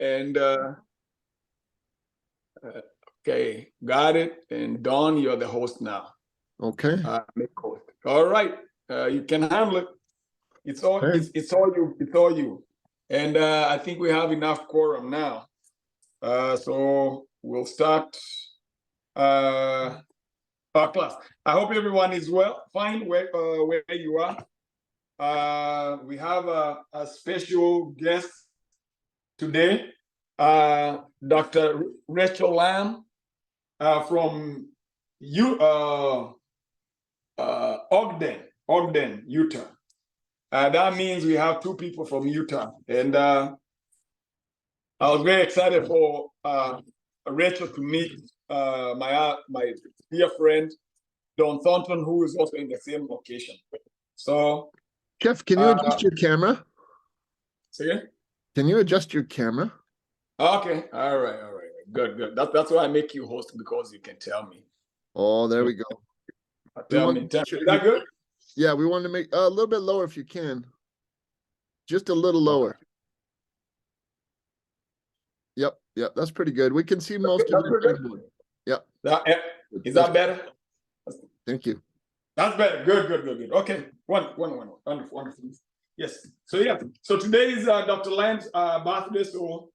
And okay, got it. And Don, you're the host now. Okay. Make host. All right. You can handle it. It's all Okay. it's all you. It's all you. And I think we have enough quorum now. So we'll start our class. I hope everyone is fine where you are. We have a special guest today, Dr. Rachel Lamb from Ogden, Utah. That means we have two people from Utah, and I was very excited for Rachel to meet my dear friend Don Thornton, who is also in the same location. So, Jeff, can you adjust your camera? Say again? Can you adjust your camera? Okay, all right, good. That's why I make you host, because you can tell me. Oh, there we go. Tell me, is that good? Yeah, we want to make a little bit lower if you can. Just a little lower. Yep, that's pretty good. We can see most of your keyboard. Yep. Is that better? Thank you. That's better. Good. Okay, wonderful. Yes. So today is Dr. Lamb's birthday. So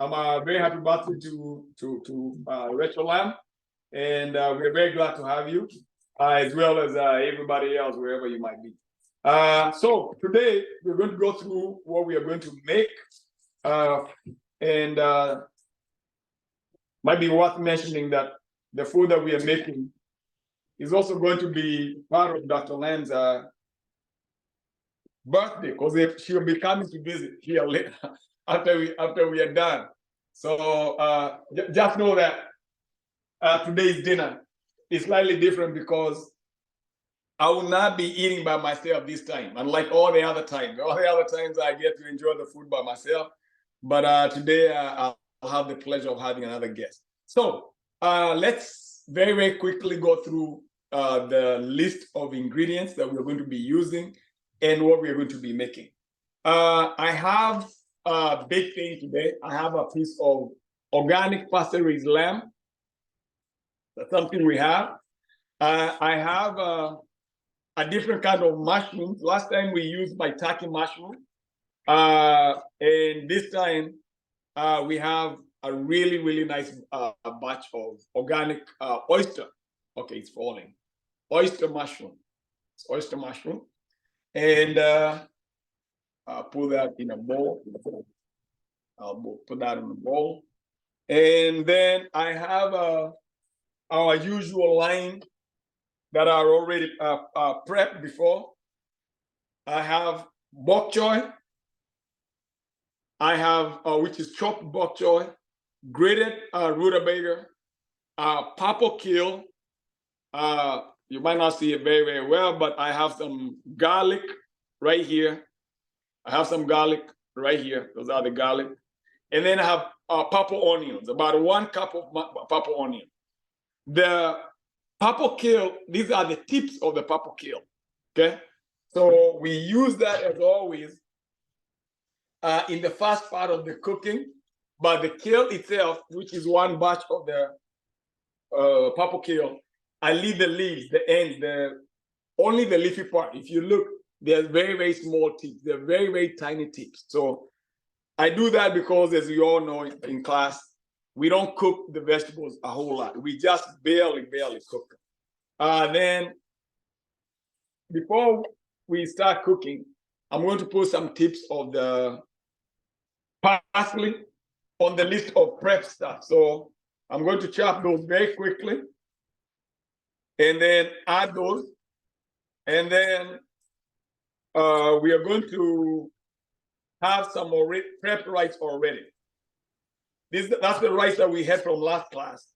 I'm very happy birthday to Rachel Lamb, and we're very glad to have you, as well as everybody else wherever you might be. So today we're going to go through what we are going to make, and might be worth mentioning that the food that we are making is also going to be part of Dr. Lamb's birthday, because she'll be coming to visit here later after we are done. So just know that today's dinner is slightly different, because I will not be eating by myself this time, unlike all the other times. All the other times I get to enjoy the food by myself, but today I'll have the pleasure of having another guest. So let's very quickly go through the list of ingredients that we're going to be using and what we're going to be making. I have a big thing today. I have a piece of organic pasture-raised lamb. That's something we have. I have a different kind of mushrooms. Last time we used maitake mushroom, and this time we have a really nice batch of organic oyster. Okay, it's falling. Oyster mushroom. It's oyster mushroom, and I'll put that in a bowl. I'll put that in a bowl, and then I have our usual line that are already prepped before. I have bok choy. I have which is chopped bok choy, grated rutabaga, purple kale. You might not see it very well, but I have some garlic right here. I have some garlic right here. Those are the garlic. And then I have purple onions, about 1 cup of purple onion. The purple kale, these are the tips of the purple kale, okay? So we use that as always in the first part of the cooking, but the kale itself, which is one batch of the purple kale, I leave the leaves, the ends, only the leafy part. If you look, they're very small tips. They're very tiny tips. So I do that because, as you all know in class, we don't cook the vegetables a whole lot. We just barely cook them. Then before we start cooking, I'm going to put some tips of the parsley on the list of prep stuff. So I'm going to chop those very quickly and then add those. And then we are going to have some prepped rice already. That's the rice that we had from last class.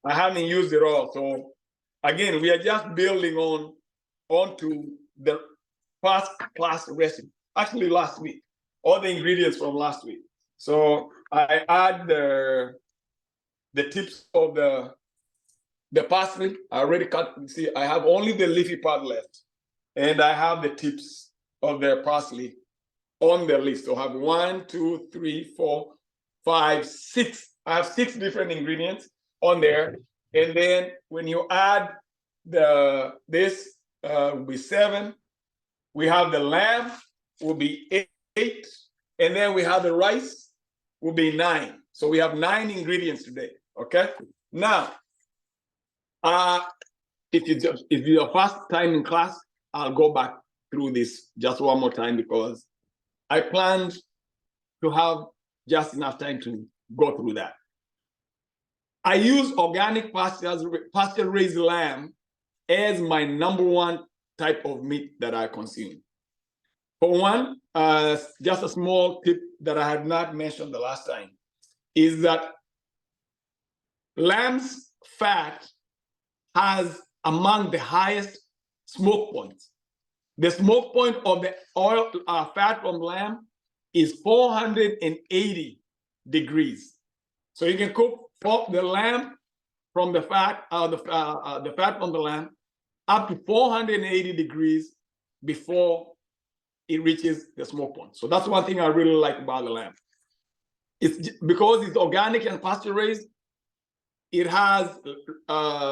I haven't used it all. So again, we are just building onto the past class recipe. Actually, last week, all the ingredients from last week. So I add the tips of the parsley. I already cut. See, I have only the leafy part left, and I have the tips of the parsley on the list. So I have 1, 2, 3, 4, 5, 6. I have 6 different ingredients on there. And then when you add this will be 7. We have the lamb will be 8. And then we have the rice will be 9. So we have 9 ingredients today. Okay. Now, if you're first time in class, I'll go back through this just one more time because I planned to have just enough time to go through that. I use organic pasture-raised lamb as my #1 type of meat that I consume. For one, just a small tip that I had not mentioned the last time is that lamb's fat has among the highest smoke points. The smoke point of the oil fat from lamb is 480 degrees. So you can cook the lamb from the fat, the fat from the lamb up to 480 degrees before it reaches the smoke point. So that's one thing I really like about the lamb. It's because it's organic and pasture raised, it has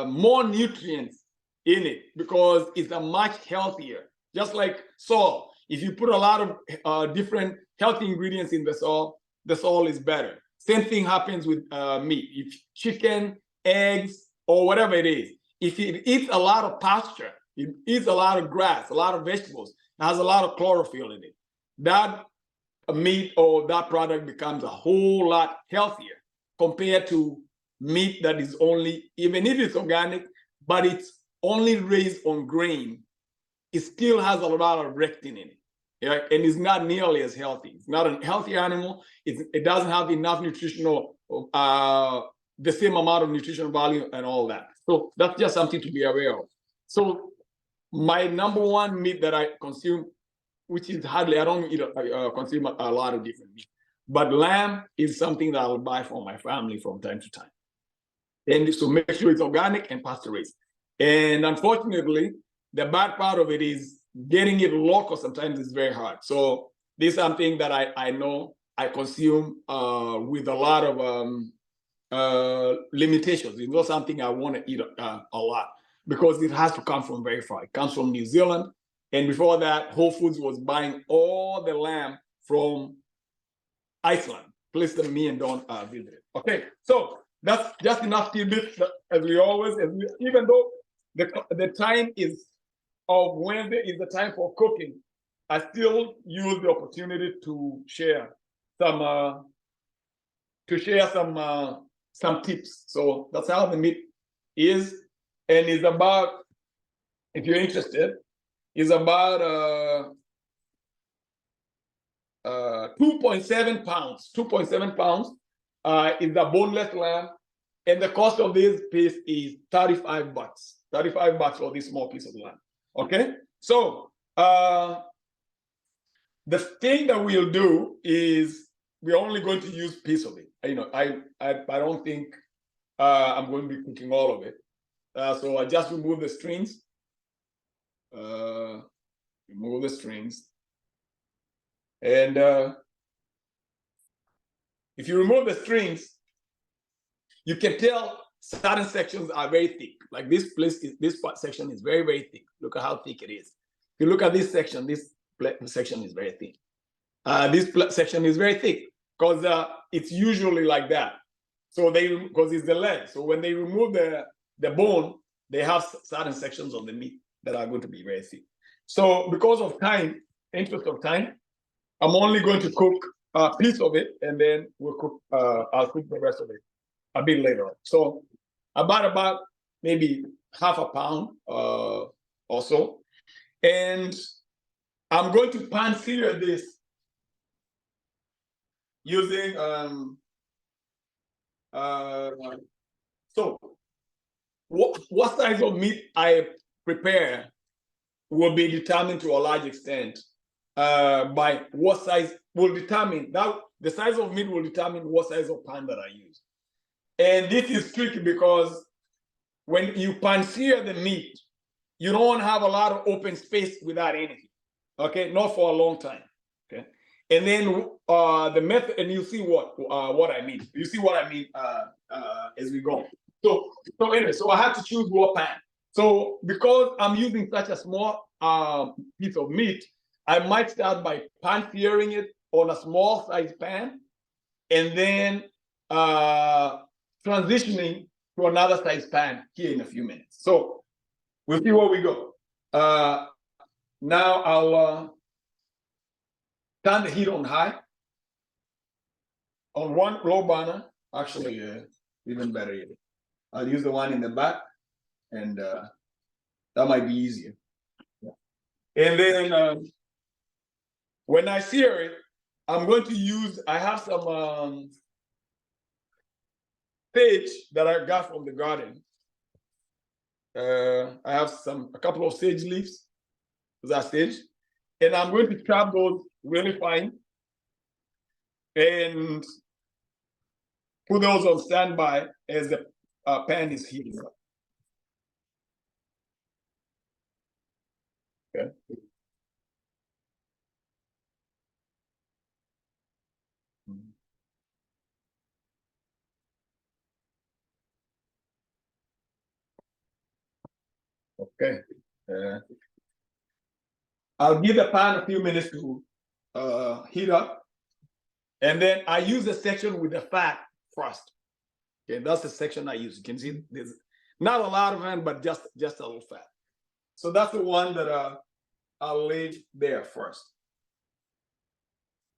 more nutrients in it because it's a much healthier. Just like soil, if you put a lot of different healthy ingredients in the soil is better. Same thing happens with meat. If chicken, eggs, or whatever it is, if it eats a lot of pasture, it eats a lot of grass, a lot of vegetables, it has a lot of chlorophyll in it, that meat or that product becomes a whole lot healthier compared to meat that is only, even if it's organic, but it's only raised on grain, it still has a lot of rectin in it. Yeah, and it's not nearly as healthy. It's not a healthy animal. It doesn't have enough nutritional, the same amount of nutritional value and all that. So that's just something to be aware of. So my #1 meat that I consume, which is hardly, I don't eat, consume a lot of different meat, but lamb is something that I'll buy for my family from time to time. And so make sure it's organic and pasture raised. And unfortunately, the bad part of it is getting it local sometimes is very hard. So this is something that I know I consume with a lot of limitations. It's not something I want to eat a lot because it has to come from very far. It comes from New Zealand. And before that, Whole Foods was buying all the lamb from Iceland, place that me and Don visited. Okay, so that's just enough tidbits as we always, even though the time is of Wednesday is the time for cooking, I still use the opportunity to share some tips. So that's how the meat is, and is about, if you're interested, is about 2.7 pounds. 2.7 pounds is the boneless lamb, and the cost of this piece is $35. $35 for this small piece of lamb. Okay, so the thing that we'll do is we're only going to use piece of it. You know, I don't think I'm going to be cooking all of it. So I just remove the strings. Remove the strings. And if you remove the strings, you can tell certain sections are very thick. Like this section is very, very thick. Look at how thick it is. If you look at this section section is very thick. This section is very thick because it's usually like that. So because it's the leg. So when they remove the bone, they have certain sections of the meat that are going to be very thick. So because of time, interest of time, I'm only going to cook a piece of it, and then I'll cook the rest of it a bit later on. So about maybe half a pound or so. And I'm going to pan sear this using so what size of meat I prepare will be determined to a large extent by what size will determine that the size of meat will determine what size of pan that I use. And this is tricky because when you pan sear the meat, you don't want to have a lot of open space without anything. Okay, not for a long time. Okay, And then the method, and you see what I mean. You see what I mean as we go. So anyway, so I have to choose what pan. So because I'm using such a small piece of meat, I might start by pan searing it on a small size pan, and then transitioning to another size pan here in a few minutes. So we'll see where we go. Now I'll turn the heat on high. On one low burner, actually, even better yet. I'll use the one in the back, and that might be easier. Yeah. And then when I sear it, I'm going to use, I have some sage that I got from the garden. I have a couple of sage leaves, those are sage, and I'm going to chop those really fine and put those on standby as the pan is heating up. Okay. Okay. I'll give the pan a few minutes to heat up. And then I use a section with the fat first. Okay, that's the section I use. You can see there's not a lot of it, but just a little fat. So that's the one that I'll leave there first.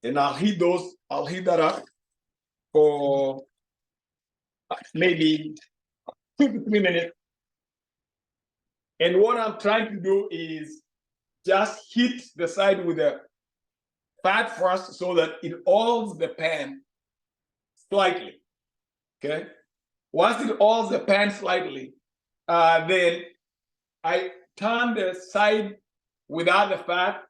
And I'll heat that up for maybe 2 to 3 minutes. And what I'm trying to do is just heat the side with the fat first so that it oils the pan slightly. Okay. Once it oils the pan slightly, then I turn the side without the fat,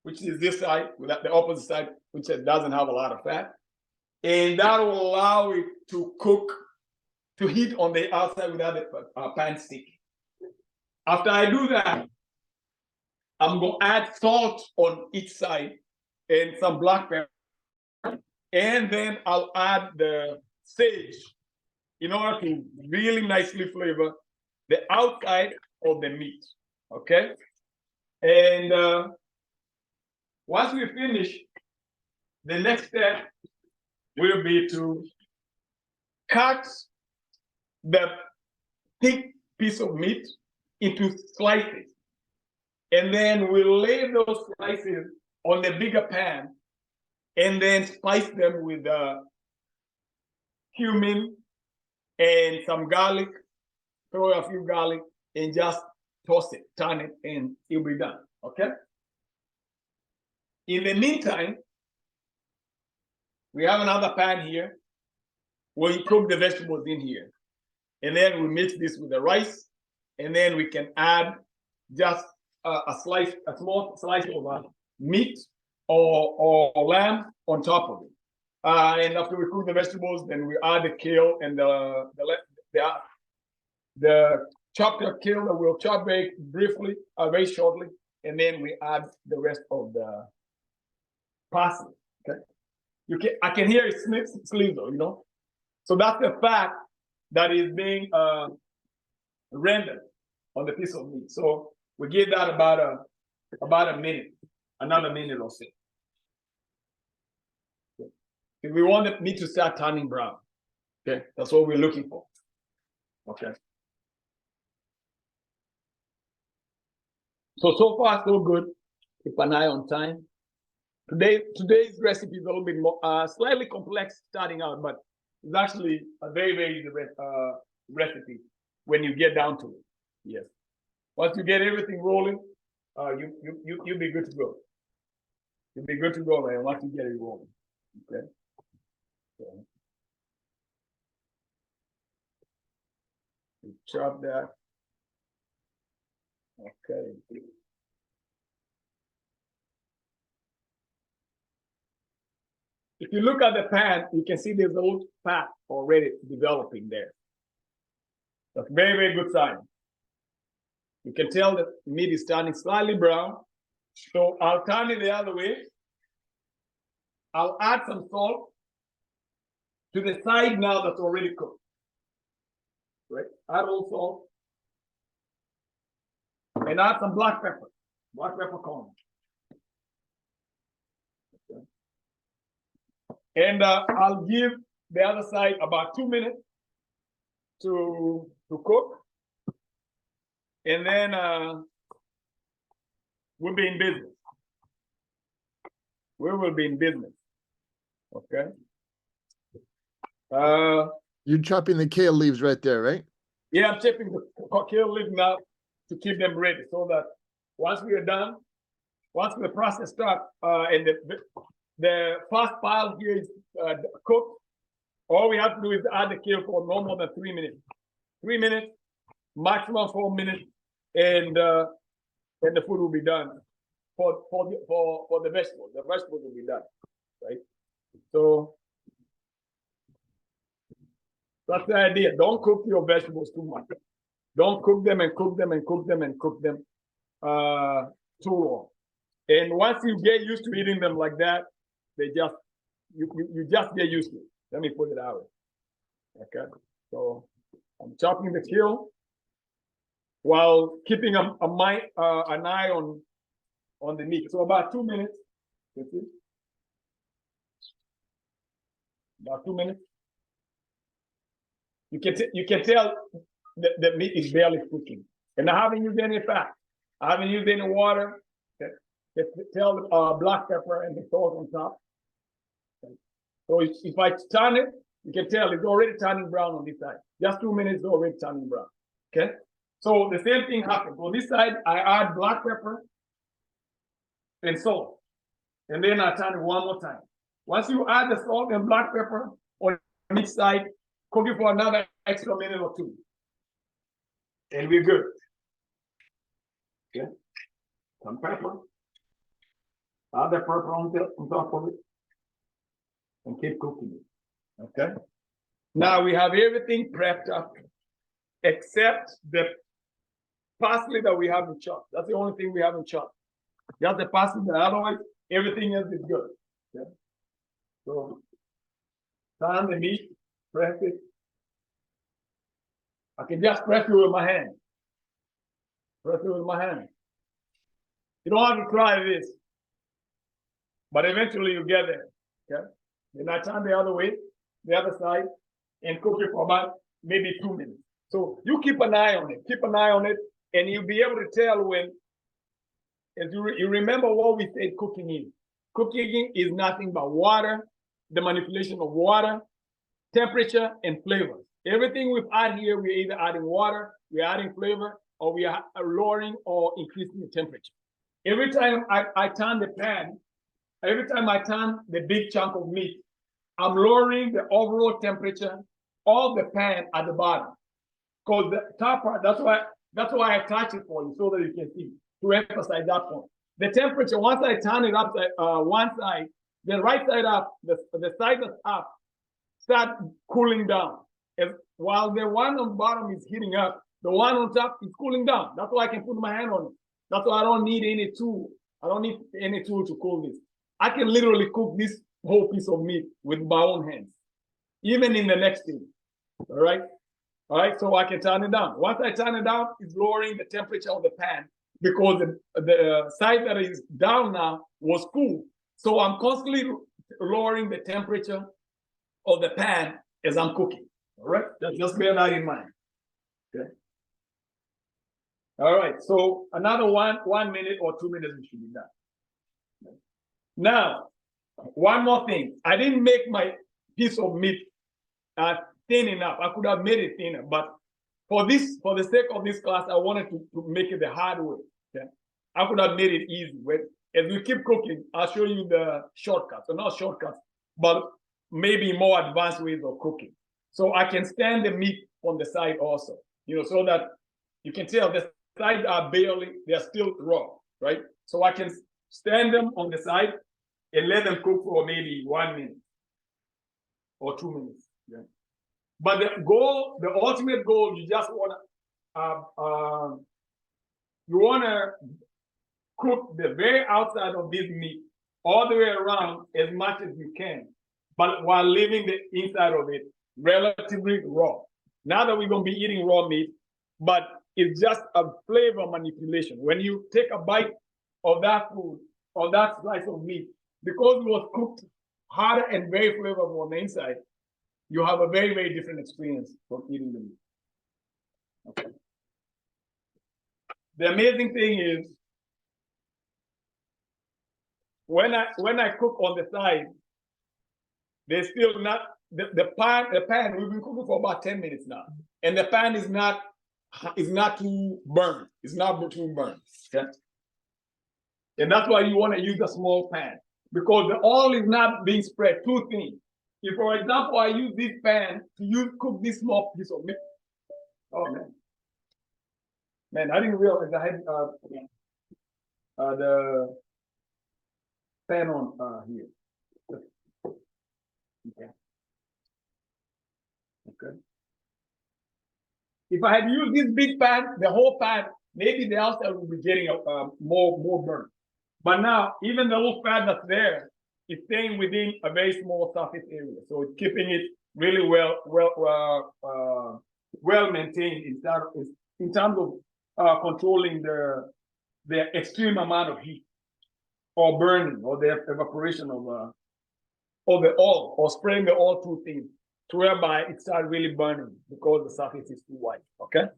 which is this side, without the opposite side, which doesn't have a lot of fat. And that will allow it to cook, to heat on the outside without the pan sticking. After I do that, I'm going to add salt on each side and some black pepper. And then I'll add the sage in order to really nicely flavor the outside of the meat. Okay. And once we finish, the next step will be to cut the thick piece of meat into slices. And then we'll lay those slices on the bigger pan and then spice them with cumin and some garlic, throw a few garlic and just toss it, turn it, and it'll be done. Okay. In the meantime, we have another pan here where you cook the vegetables in here. And then we mix this with the rice, and then we can add just a small slice of meat or lamb on top of it. And after we cook the vegetables, then we add the kale and the chopped up kale that we'll chop very briefly, very shortly, and then we add the rest of the parsley. Okay, I can hear it sleep though, you know. So that's the fat that is being rendered on the piece of meat. So we give that about a minute, another minute or so. Okay. If we want the meat to start turning brown, okay, that's what we're looking for. Okay. So far so good. Keep an eye on time. Today's recipe is a little bit more slightly complex starting out, but it's actually a very, very recipe when you get down to it. Yes. Once you get everything rolling, you'll be good to go. You'll be good to go, man. Once you get it rolling. Okay. So, chop that. Okay. If you look at the pan, you can see there's a little fat already developing there. That's very, very good sign. You can tell that meat is turning slightly brown. So I'll turn it the other way I'll add some salt to the side now that's already cooked. Right? Add a little salt. And add some black pepper. Black peppercorn. Okay. And I'll give the other side about 2 minutes to cook. And then we'll be in business. We will be in business. Okay. You're chopping the kale leaves right there, right? Yeah, I'm chopping the kale leaves now to keep them ready so that once we are done, once the process starts and the first pile here is cooked, all we have to do is add the kale for no more than 3 minutes. 3 minutes, maximum 4 minutes, and the food will be done for the vegetables. The vegetables will be done, right? So that's the idea. Don't cook your vegetables too much. Don't cook them and cook them and cook them and cook them too long. And once you get used to eating them like that, they just you just get used to it. Let me put it out. Okay. So I'm chopping the kale while keeping an eye on the meat. So about 2 minutes. You see? About 2 minutes. You can tell the meat is barely cooking, and I haven't used any fat. I haven't used any water. Just tell black pepper and the salt on top. Okay. So if I turn it, you can tell it's already turning brown on this side. Just 2 minutes, it's already turning brown. Okay. So the same thing happens. On this side, I add black pepper and salt, and then I turn it one more time. Once you add the salt and black pepper on each side, cook it for another extra minute or two. And we're good. Okay. Some pepper. Add the pepper on top of it. And keep cooking it. Okay. Now we have everything prepped up except the parsley that we haven't chopped. That's the only thing we haven't chopped. Just the parsley, otherwise everything else is good. Okay. So turn the meat, press it. I can just press it with my hand. Press it with my hand. You don't have to try this, but eventually you get there. Okay. Then I turn the other way, the other side, and cook it for about maybe 2 minutes. So you keep an eye on it. Keep an eye on it, and you'll be able to tell when. As you remember what we said cooking is. Cooking is nothing but water, the manipulation of water, temperature, and flavors. Everything we've added here, we're either adding water, we're adding flavor, or we are lowering or increasing the temperature. Every time I turn the pan, every time I turn the big chunk of meat, I'm lowering the overall temperature of the pan at the bottom. Because the top part, that's why I touch it for you so that you can see, to emphasize that point. The temperature, once I turn it up one side, the right side up, the side that's up, start cooling down. While the one on the bottom is heating up, the one on top is cooling down. That's why I can put my hand on it. That's why I don't need any tool. I don't need any tool to cool this. I can literally cook this whole piece of meat with my own hands, even in the next thing. All right? All right, so I can turn it down. Once I turn it down, it's lowering the temperature of the pan because the side that is down now was cool. So I'm constantly lowering the temperature of the pan as I'm cooking. All right, just bear that in mind. Okay. All right, so another 1 minute or 2 minutes we should be done. Now, one more thing. I didn't make my piece of meat thin enough. I could have made it thinner, but for the sake of this class, I wanted to make it the hard way. Okay? I could have made it easy. As we keep cooking, I'll show you the shortcuts. So not shortcuts, but maybe more advanced ways of cooking. So I can stand the meat on the side also, so that you can tell the sides are they're still raw, right? So I can stand them on the side and let them cook for maybe 1 minute or 2 minutes. Yeah. But the ultimate goal, you just want to cook the very outside of this meat all the way around as much as you can, but while leaving the inside of it relatively raw. Now that we're going to be eating raw meat, but it's just a flavor manipulation. When you take a bite of that food or that slice of meat, because it was cooked harder and very flavorful on the inside, you have a very, very different experience from eating the meat. Okay. The amazing thing is, when I cook on the side, there's still not the pan. We've been cooking for about 10 minutes now, and the pan is not too burned. It's not too burned. Okay, and that's why you want to use a small pan, because the oil is not being spread too thin. If, for example, I use this pan to cook this small piece of meat, oh man, I didn't realize I had the pan on here. Okay. Okay. If I had used this big pan, the whole pan, maybe the outside would be getting more burnt. But now, even the little fat that's there is staying within a very small surface area, so it's keeping it really well maintained in terms of controlling the extreme amount of heat or burning or the evaporation of the oil, or spraying the oil too thin, to whereby it starts really burning because the surface is too white. Okay.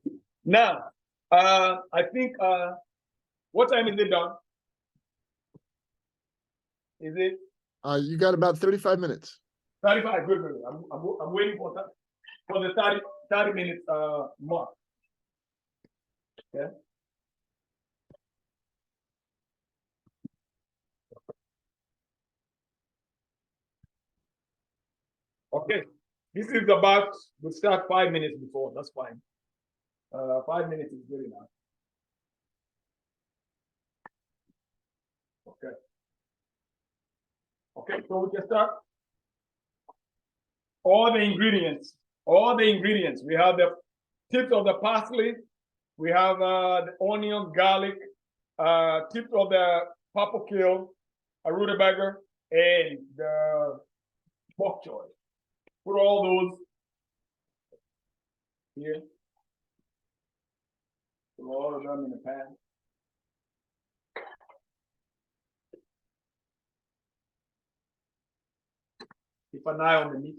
Now, I think what time is it done? Is it? You got about 35 minutes. 35. Good. I'm waiting for the 30 minutes mark. Okay. Okay. This is about, we'll start 5 minutes before. That's fine. 5 minutes is good enough. Okay. Okay, so we can start. All the ingredients. We have the tips of the parsley. We have the onion, garlic, tips of the purple kale, a rutabaga, and the bok choy. Put all those here. Put all of them in the pan. Keep an eye on the meat.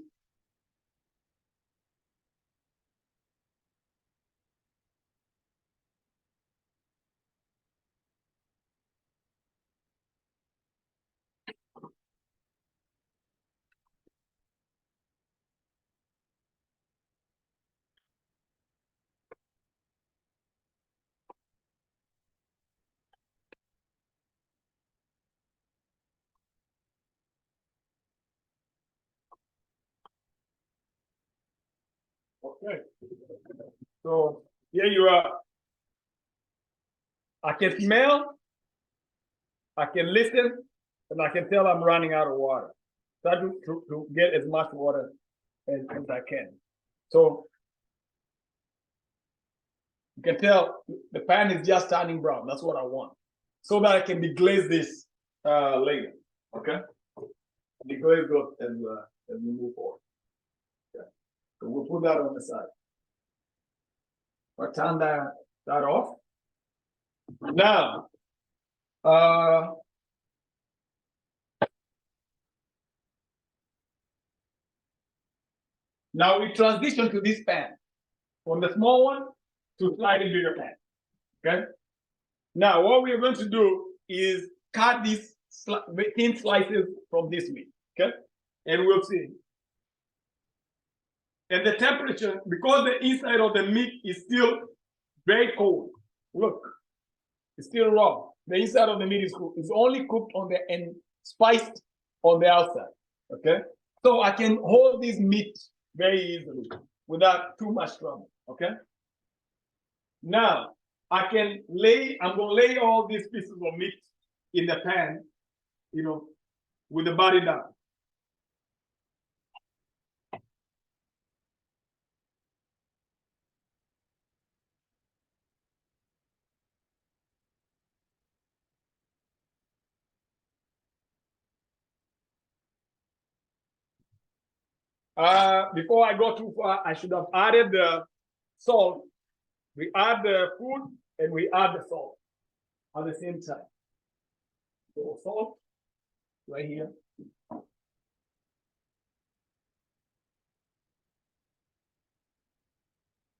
Okay. So here you are. I can smell, I can listen, and I can tell I'm running out of water. Try to get as much water as I can. So you can tell the pan is just turning brown. That's what I want, so that I can deglaze this later. Okay, deglaze those as we move forward. Okay. So we'll put that on the side. I'll turn that off. Now, now we transition to this pan, from the small one to slightly bigger pan. Okay. Now, what we are going to do is cut these thin slices from this meat. Okay, and we'll see. And the temperature, because the inside of the meat is still very cold. Look, it's still raw. The inside of the meat is cooked. It's only cooked on the and spiced on the outside. Okay, so I can hold this meat very easily without too much trouble. Okay. Now I'm gonna lay all these pieces of meat in the pan, with the body down. Before I go too far, I should have added the salt. We add the food and we add the salt at the same time. So salt right here.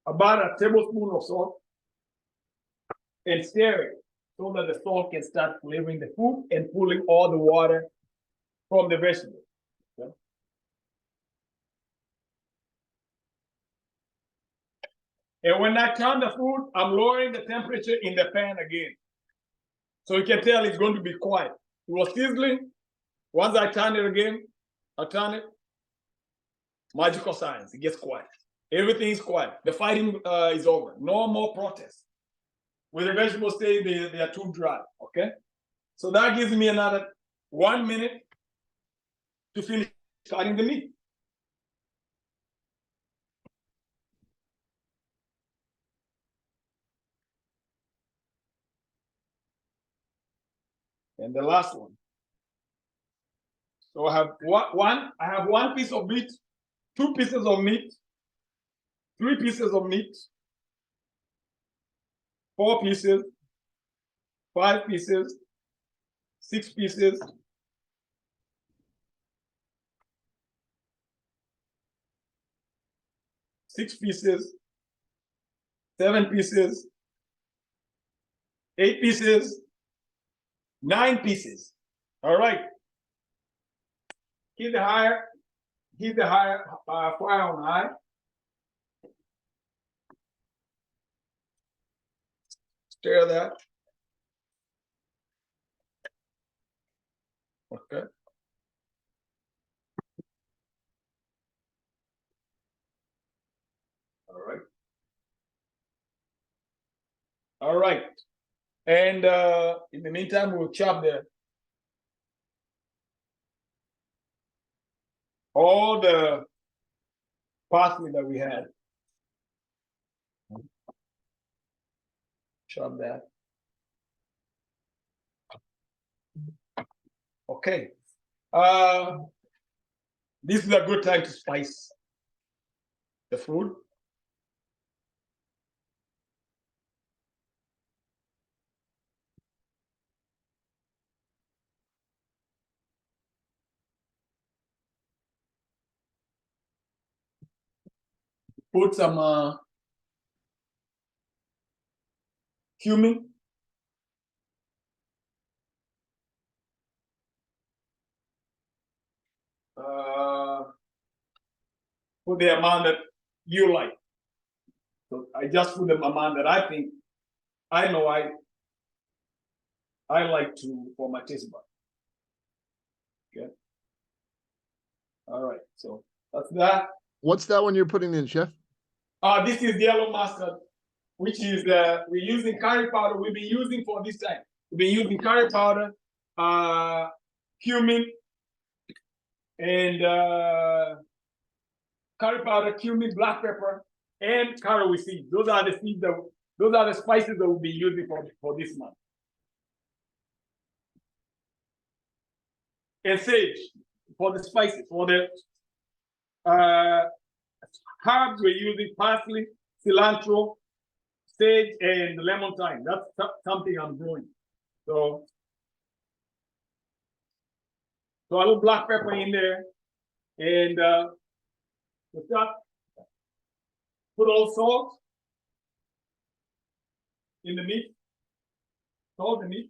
About a tablespoon of salt, and stir it so that the salt can start flavoring the food and pulling all the water from the vegetable. Okay? And when I turn the food, I'm lowering the temperature in the pan again. So you can tell it's going to be quiet. It was sizzling. Once I turn it again, I turn it. Magical science, it gets quiet. Everything is quiet. The fighting is over. No more protest. When the vegetables stay, they are too dry. Okay? So that gives me another 1 minute to finish cutting the meat. And the last one. So I have one piece of meat, 2 pieces of meat, 3 pieces of meat, 4 pieces, 5 pieces, 6 pieces, 6 pieces, 7 pieces, 8 pieces, 9 pieces. All right. Keep the fire on high. Stir that. Okay. All right. All right. And in the meantime, we'll chop all the parsley that we had. Chop that. Okay. This is a good time to spice the food. Put some cumin. Put the amount that you like. So I just put the amount that I think I know I like to for my taste bud. Okay. All right. So that's that. What's that one you're putting in, Chef? This is yellow mustard, which is we're using curry powder. We've been using for this time. We've been using curry powder, cumin, and curry powder, cumin, black pepper, and caraway seeds. Those are the seeds those are the spices that we'll be using for this month. And sage for the spices. For the herbs, we're using parsley, cilantro, sage, and lemon thyme. That's something I'm growing. So a little black pepper in there, and with that, put all salt in the meat. Salt the meat.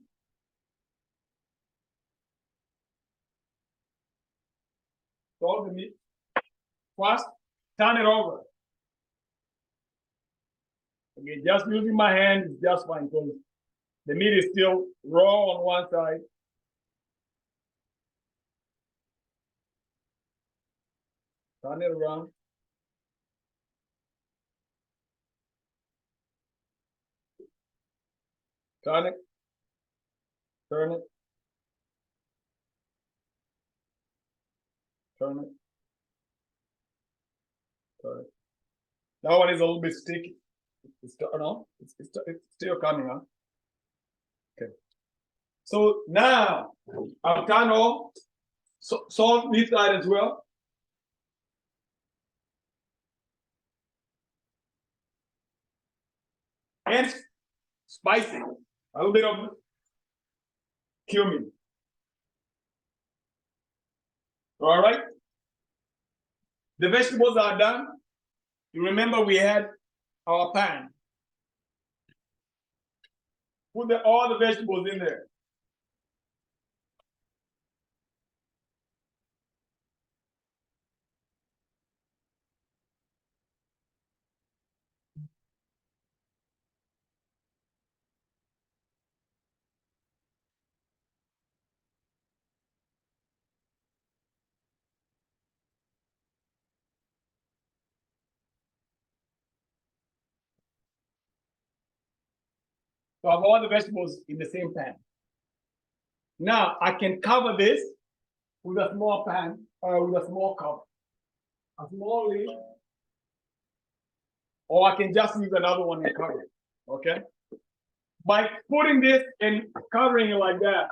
Salt the meat. First, turn it over. Okay, just using my hand is just fine because the meat is still raw on one side. Turn it around. Turn it. Turn it. Turn it. Turn it. That one is a little bit sticky. It's still coming, huh? Okay. So now I've done all salt this side as well. and spicy. A little bit of cumin. All right. The vegetables are done. You remember we had our pan. Put all the vegetables in there. So I have all the vegetables in the same pan. Now I can cover this with a small pan or with a small cup, a small lid, or I can just use another one and cover it. Okay. By putting this and covering it like that,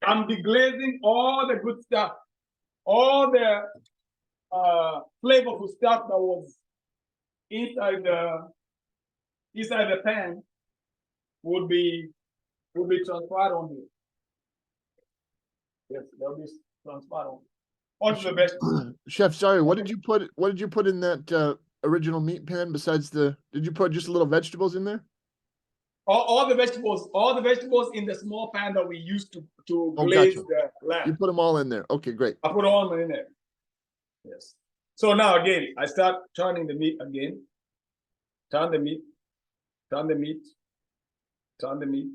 I'm deglazing all the good stuff, all the flavorful stuff that was inside the pan would be transferred on here. Yes, they'll be transferred on onto the vegetables. Chef, sorry, what did you put in that original meat pan besides did you put just little vegetables in there? All the vegetables in the small pan that we used to glaze gotcha. the lamb. You put them all in there. Okay, great. I put all of them in there. Yes. So now again, I start turning the meat again. Turn the meat, turn the meat, turn the meat.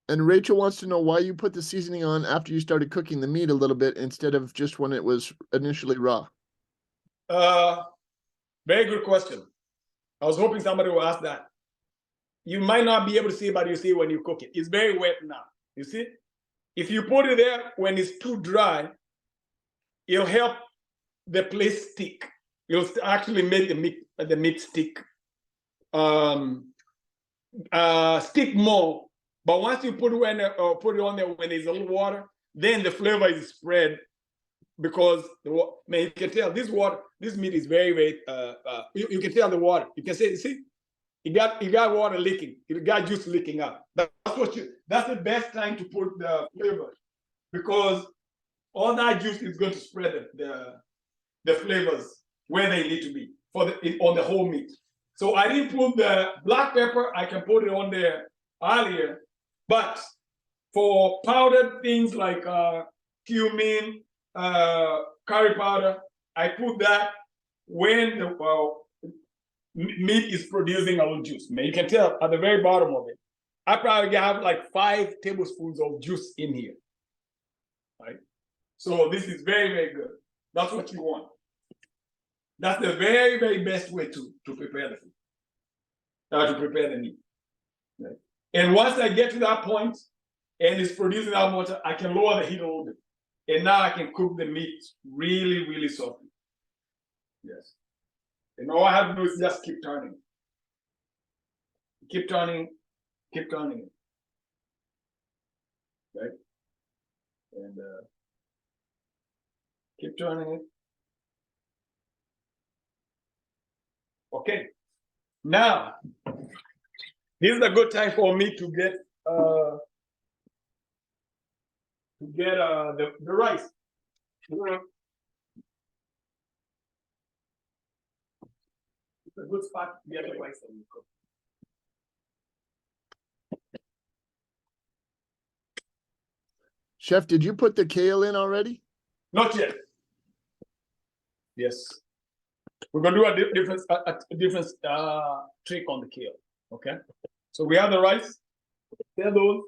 And Rachel wants to know why you put the seasoning on after you started cooking the meat a little bit instead of just when it was initially raw. Very good question. I was hoping somebody will ask that. You might not be able to see, but you see when you cook it. It's very wet now. You see? If you put it there when it's too dry, it'll help the place stick. It'll actually make the meat stick. Stick more. But once you put it on there when there's a little water, then the flavor is spread because you can tell this meat is very, very. You can tell the water. You can see. You got water leaking. You got juice leaking out. That's the best time to put the flavor, because all that juice is going to spread the flavors where they need to be on the whole meat. So I didn't put the black pepper. I can put it on there earlier, but for powdered things like cumin, curry powder, I put that when the meat is producing a little juice. You can tell at the very bottom of it. I probably have like 5 tablespoons of juice in here. Right? So this is very, very good. That's what you want. That's the very, very best way to prepare the food. To prepare the meat. Right? And once I get to that point and it's producing that much, I can lower the heat a little bit. And now I can cook the meat really, really softly. Yes. And all I have to do is just keep turning. Keep turning, keep turning it. Right? And keep turning it. Okay. Now, this is a good time for me to get the rice. It's a good spot to get the rice that we cook. Chef, did you put the kale in already? Not yet. Yes. We're gonna do a different trick on the kale. Okay. So we have the rice. There those.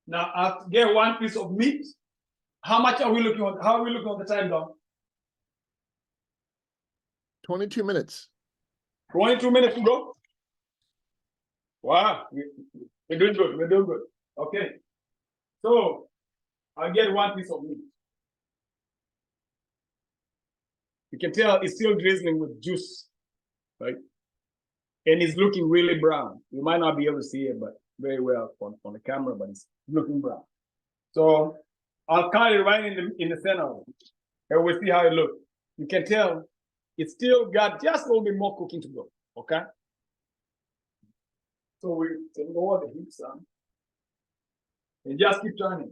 Now I'll get 1 piece of meat. How much are we looking on? How are we looking on the time, Don? 22 minutes. 22 minutes to go. Wow, we're doing good. We're doing good. Okay. So I'll get 1 piece of meat. You can tell it's still drizzling with juice, right? And it's looking really brown. You might not be able to see it, but very well on the camera, but it's looking brown. So I'll cut it right in the center of it, and we'll see how it looks. You can tell it's still got just a little bit more cooking to go, okay? So we can lower the heat some, and just keep turning.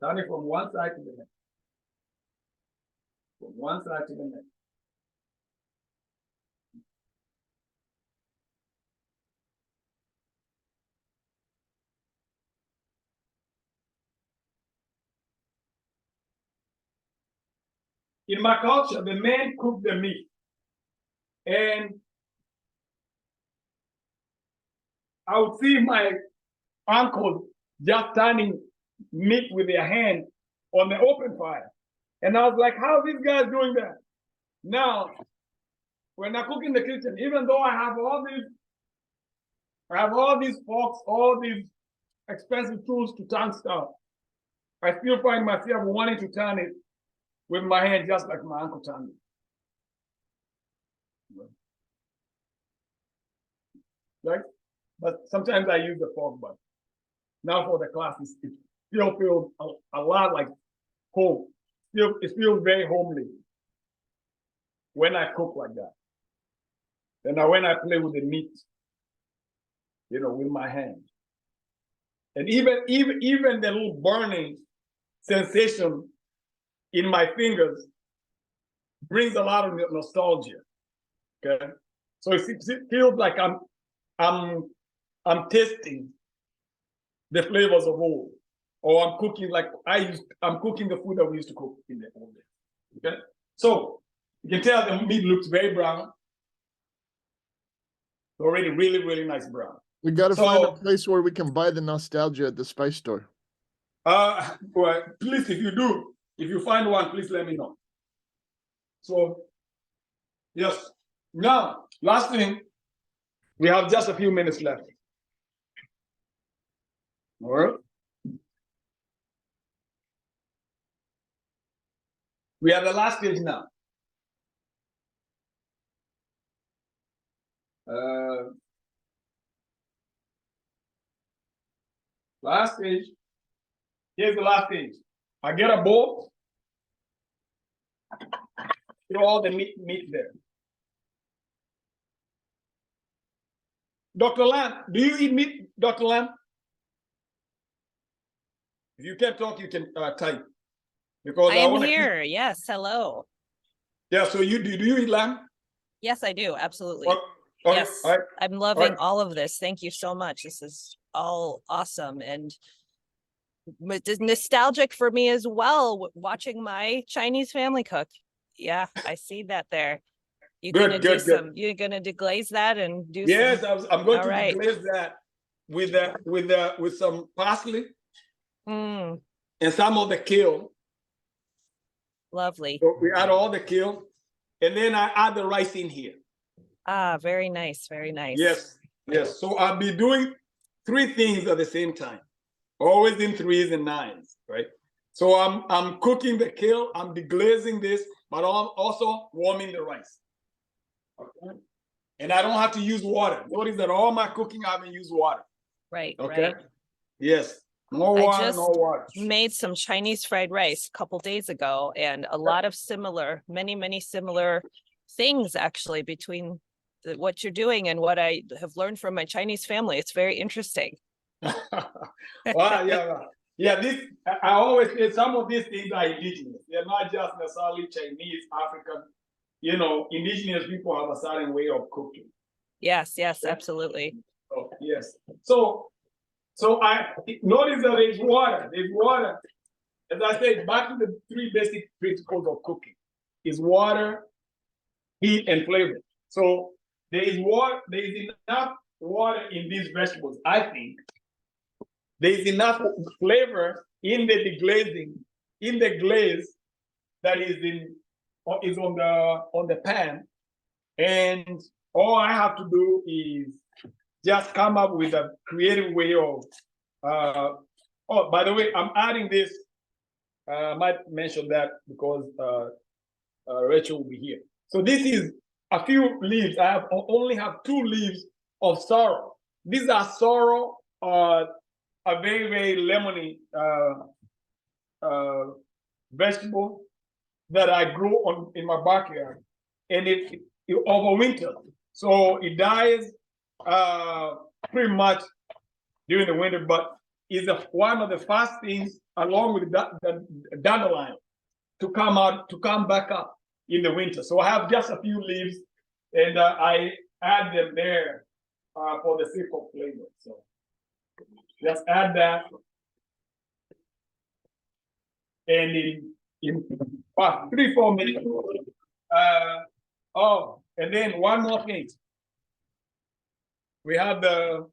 Turn it from one side to the next. From one side to the next. In my culture, the men cook the meat. And I would see my uncle just turning meat with their hand on the open fire. And I was like, how are these guys doing that? Now, when I cook in the kitchen, even though I have all these forks, all these expensive tools to turn stuff, I still find myself wanting to turn it with my hand, just like my uncle turned it. Right? But sometimes I use the fork, but now for the class, it still feels a lot like home. It feels very homely when I cook like that. And when I play with the meat, with my hand. And even the little burning sensation in my fingers brings a lot of nostalgia. Okay, so it feels like I'm tasting the flavors of old, or I'm cooking like I'm cooking the food that we used to cook in the old days. Okay, so you can tell the meat looks very brown. Already really, really nice brown. We got to find a place where we can buy the nostalgia at the spice store. Well, please, if you find one, please let me know. So, yes. Now, last thing, we have just a few minutes left. All right. We are the last stage now. Last stage. Here's the last stage. I get a bowl. Throw all the meat there. Dr. Lam, do you eat meat, Dr. Lam? If you can't talk, you can type. Because I am here. Yes, hello. Yeah, so do you eat lamb? Yes, I do. Absolutely. Yes, right. I'm loving all of this. Thank you so much. This is all awesome and nostalgic for me as well, watching my Chinese family cook. Yeah, I see that there. You're gonna deglaze that and do yes, I'm going to deglaze that with some parsley and some of the kale. Lovely. So we add all the kale, and then I add the rice in here. Ah, very nice, very nice. Yes, yes. So I'll be doing 3 things at the same time, always in 3s and 9s, right? So I'm cooking the kale, I'm deglazing this, but I'm also warming the rice. Okay. And I don't have to use water. Notice that all my cooking, I haven't used water. Right. Okay. Right. Yes. No water, no water. Made some Chinese fried rice a couple days ago, and a lot of many similar things actually between what you're doing and what I have learned from my Chinese family. It's very interesting. Well, yeah. I always say some of these things are indigenous. They're not just necessarily Chinese, African. Indigenous people have a certain way of cooking. Yes, absolutely. Oh, yes. So I notice that there's water. There's water. As I said, back to the 3 basic principles of cooking: is water, heat, and flavor. So there is enough water in these vegetables. I think there's enough flavor in the deglazing, in the glaze that is on the pan, and all I have to do is just come up with a creative way of. By the way, I'm adding this. I might mention that because Rachel will be here. So this is a few leaves. I only have 2 leaves of sorrel. These are sorrel, a very, very lemony vegetable that I grow in my backyard, and it overwinters. So it dies pretty much during the winter, but is one of the first things, along with the dandelion, to come back up in the winter. So I have just a few leaves, and I add them there for the sake of flavor. So just add that, and in about 3-4 minutes. Oh, and then one more thing. We have the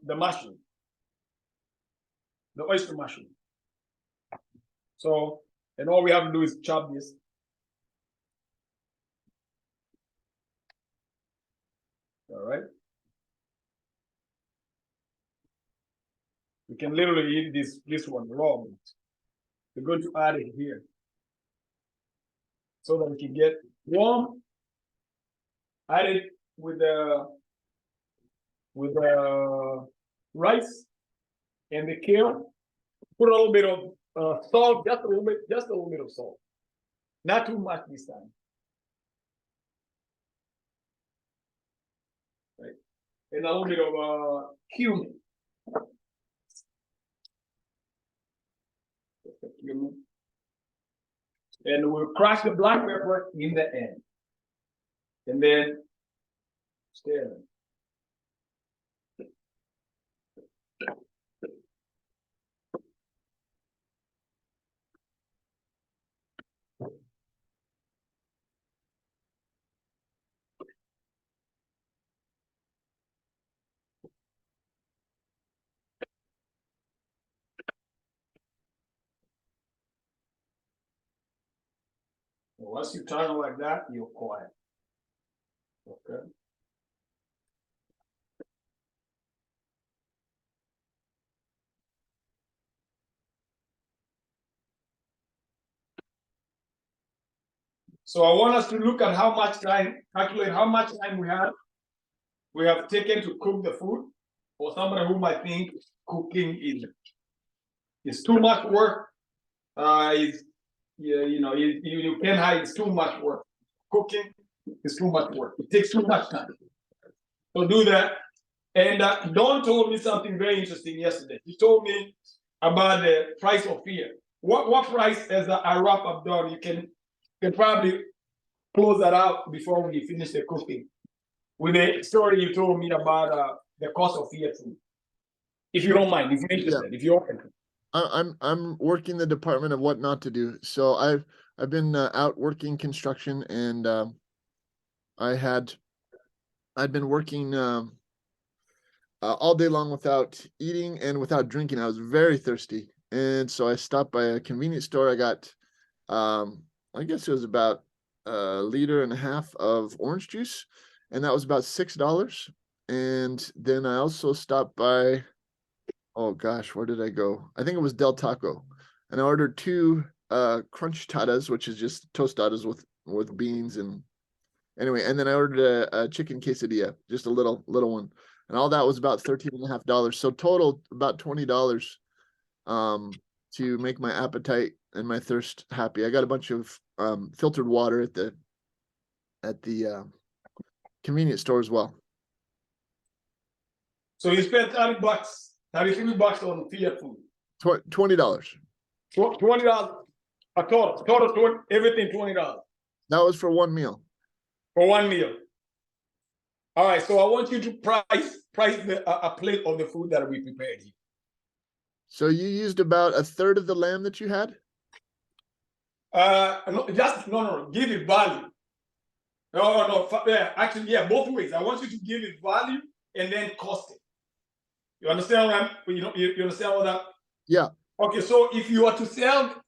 mushroom, the oyster mushroom. So, and all we have to do is chop this. All right. We can literally eat this one raw. We're going to add it here so that we can get warm. Add it with the rice and the kale. Put a little bit of salt, just a little bit of salt, not too much this time. Right, and a little bit of cumin. And we'll crush the black pepper in the end, and then stir it. Once you turn it like that, you're quiet. Okay. So I want us to look at how much time, calculate how much time we have taken to cook the food. For somebody who might think cooking is too much work, you can't hide, it's too much work. Cooking is too much work. It takes too much time. So do that. And Dawn told me something very interesting yesterday. She told me about the price of fear. What price, as I wrap up, Dawn, you can probably close that out before we finish the cooking with the story you told me about the cost of fear food. If you don't mind, if you're interested, if you're open. I'm working the department of what not to do. So I've been out working construction, and I'd been working all day long without eating and without drinking. I was very thirsty, and so I stopped by a convenience store. I got I guess it was about 1.5 liters of orange juice, and that was about $6. And then I also stopped by, oh gosh, where did I go? I think it was Del Taco, and I ordered 2 crunch tatas, which is just tostadas with beans, and anyway, and then I ordered a chicken quesadilla, just a little one, and all that was about $13.50. So total about $20 to make my appetite and my thirst happy. I got a bunch of filtered water at the convenience store as well. So you spent $30, $33 on fear food. $20. $20 a total, everything $20. That was for one meal. For one meal. All right, so I want you to price a plate of the food that we prepared here. So you used about 1/3 of the lamb that you had? No, give it value. No, yeah, actually, yeah, both ways. I want you to give it value and then cost it. You understand what you understand what that? Yeah. Okay, so if you were to sell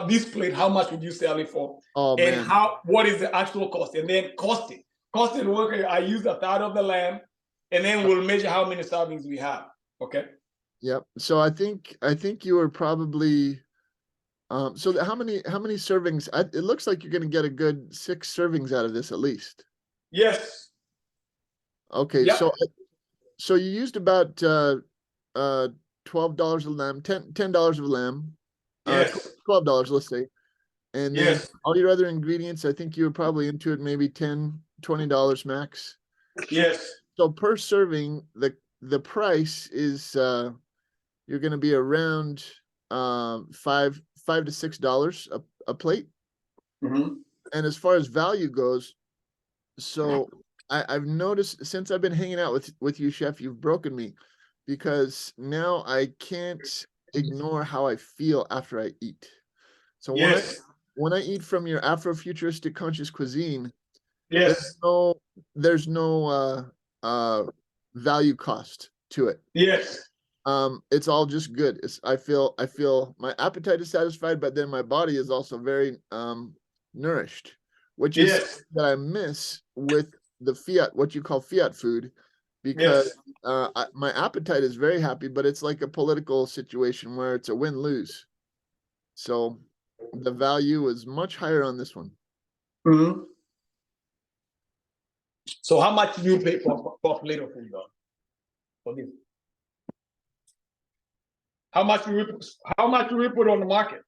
this plate, how much would you sell it for? Oh, and man. what is the actual cost? And then cost it. Okay, I use 1/3 of the lamb, and then we'll measure how many servings we have. Okay. Yep. So I think you were probably so how many servings? It looks like you're going to get a good 6 servings out of this at least. Yes. Okay, Yeah. so you used about $12 a lamb, $10 of lamb, Yes. $12, let's say. And then Yes. all your other ingredients, I think you were probably into it maybe $20 max. Yes. So per serving, the price is you're going to be around $5 to $6 a plate. Mm-hmm. And as far as value goes, so I've noticed since I've been hanging out with you, Chef, you've broken me, because now I can't ignore how I feel after I eat. So Yes. when I eat from your Afrofuturistic conscious cuisine, Yes. there's no value cost to it. Yes. It's all just good. I feel my appetite is satisfied, but then my body is also very nourished, which is Yes. that I miss with the what you call fiat food, because Yes. my appetite is very happy, but it's like a political situation where it's a win-lose. So the value is much higher on this one. Mm-hmm. So how much do you pay for a plate of food, though, for this? How much do we put on the market?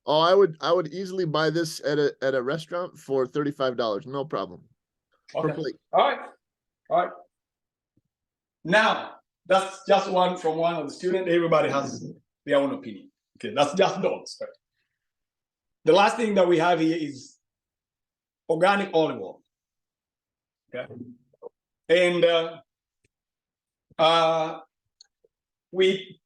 Oh, I would easily buy this at a restaurant for $35, no problem. Per Okay. plate. All right. All right. Now, that's just one of the students. Everybody has their own opinion. Okay, that's just those. The last thing that we have here is organic olive oil. Okay. And we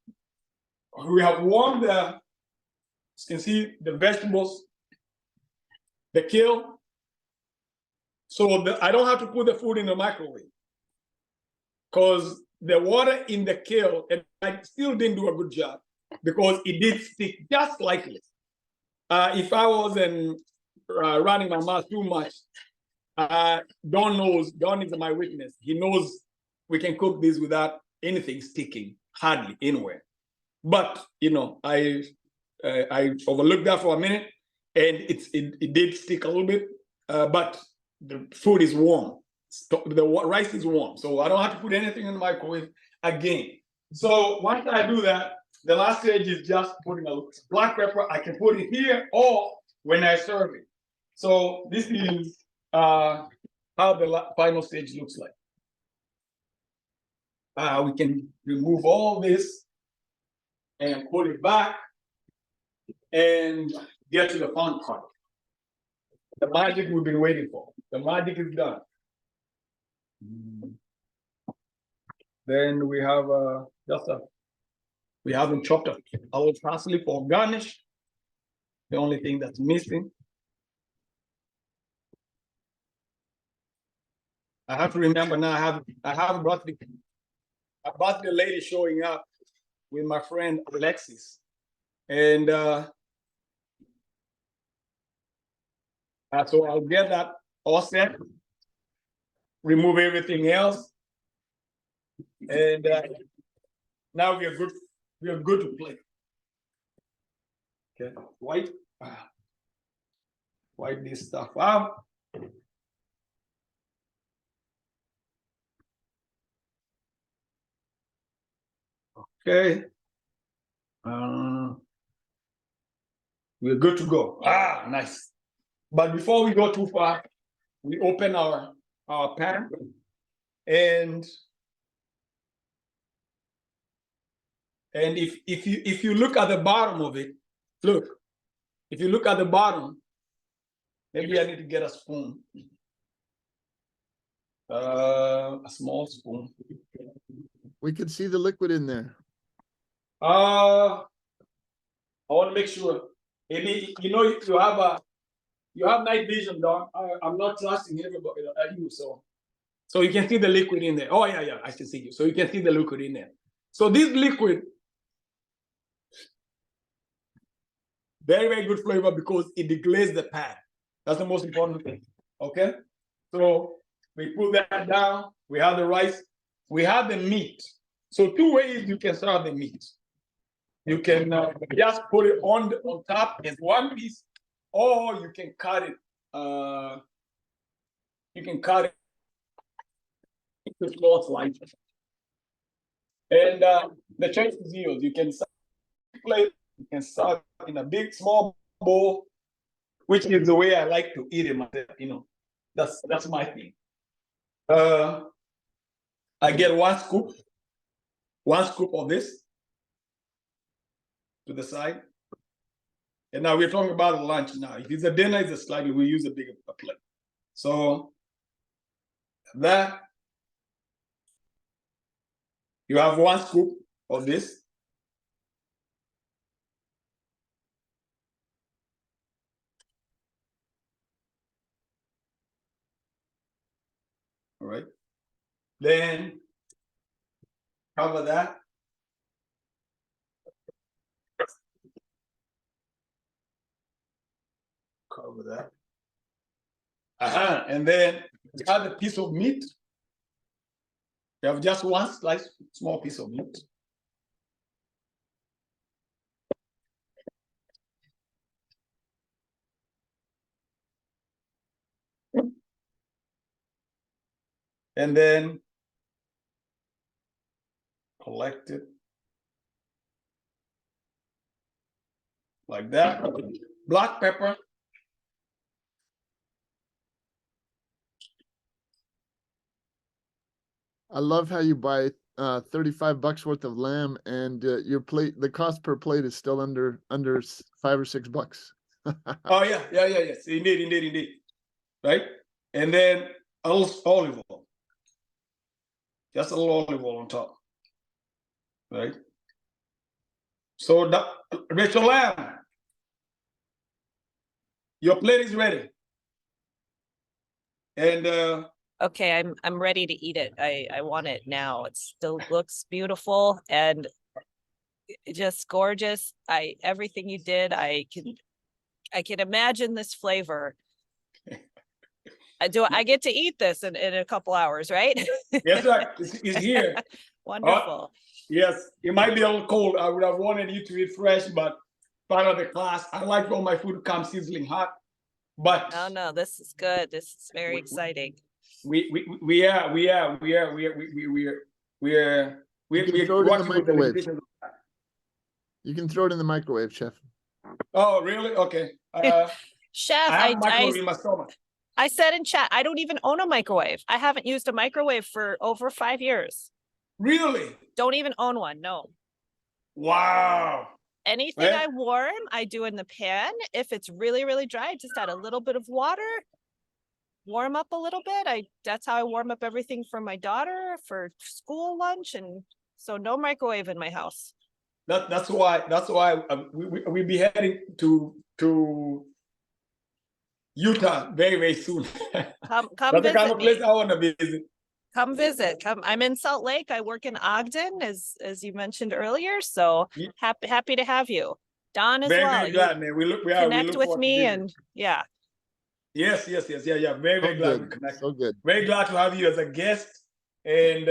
have warmed you can see the vegetables, the kale. So I don't have to put the food in the microwave, because the water in the kale, and I still didn't do a good job because it did stick just slightly. If I wasn't running my mouth too much, Don is my witness. He knows we can cook this without anything sticking, hardly anywhere. But I overlooked that for a minute, and it did stick a little bit. But the food is warm. The rice is warm, so I don't have to put anything in the microwave again. So once I do that, the last stage is just putting a black pepper. I can put it here or when I serve it. So this is how the final stage looks like. We can remove all this and put it back and get to the fun part. The magic we've been waiting for. The magic is done. Then we have we haven't chopped up our parsley for garnish. The only thing that's missing. I have to remember now. I have brought the lady showing up with my friend Alexis, and so I'll get that all set. Remove everything else, and now we are good. We are good to play. Okay, wipe this stuff out. Okay, we're good to go. Nice. But before we go too far, we open our pan, and if you look at the bottom of it, look. If you look at the bottom, maybe I need to get a spoon, a small spoon. We can see the liquid in there. I want to make sure. Maybe you have night vision, Don. I'm not trusting everybody you, so you can see the liquid in there. Oh yeah, I can see you. So you can see the liquid in there. So this liquid, very, very good flavor because it deglazed the pan. That's the most important thing. Okay, so we put that down. We have the rice. We have the meat. So two ways you can serve the meat. You can just put it on top as one piece, or you can cut it. You can cut it into small slices. And the choice is yours. You can serve plate, you can serve in a big, small bowl, which is the way I like to eat it myself. You know, that's my thing. I get one scoop of this to the side. And now we're talking about lunch now. If it's a dinner, it's a slightly, we use a bigger plate. So that, you have one scoop of this. All right. Then cover that. Cover that. And then add a piece of meat. You have just one slice, small piece of meat. And then collect it like that. Black pepper. I love how you buy $35 worth of lamb, and your plate, the cost per plate is still under $5 or $6. Oh yeah, yes, indeed. Right? And then olive oil. Just a little olive oil on top. Right? So that, Rachel Lamb, your plate is ready. And Okay, I'm ready to eat it. I want it now. It still looks beautiful and just gorgeous. Everything you did, I can imagine this flavor. I get to eat this in a couple hours, right? yes, sir, it's here. Wonderful. Yes, it might be a little cold. I would have wanted you to eat fresh, but part of the class, I like all my food to come sizzling hot. But Oh no, this is good. This is very exciting. We are working with the limitations. You can throw it in the microwave, chef. Oh, really? Okay. Chef, I have a microwave in my stomach. I said in chat, I don't even own a microwave. I haven't used a microwave for over 5 years. Really? Don't even own one. No. Wow. Anything I warm, I do in the pan. If it's really, really dry, just add a little bit of water, warm up a little bit. That's how I warm up everything for my daughter for school lunch. And so no microwave in my house. That's why we be heading to Utah very soon. Come That's the kind visit of place me. I want to visit. Come visit. Come. I'm in Salt Lake. I work in Ogden, as you mentioned earlier. So happy to have you. Don as well. Very glad, man. We look with me and yeah. Yes. Yeah. Very glad we connect. So good. Very glad to have you as a guest, and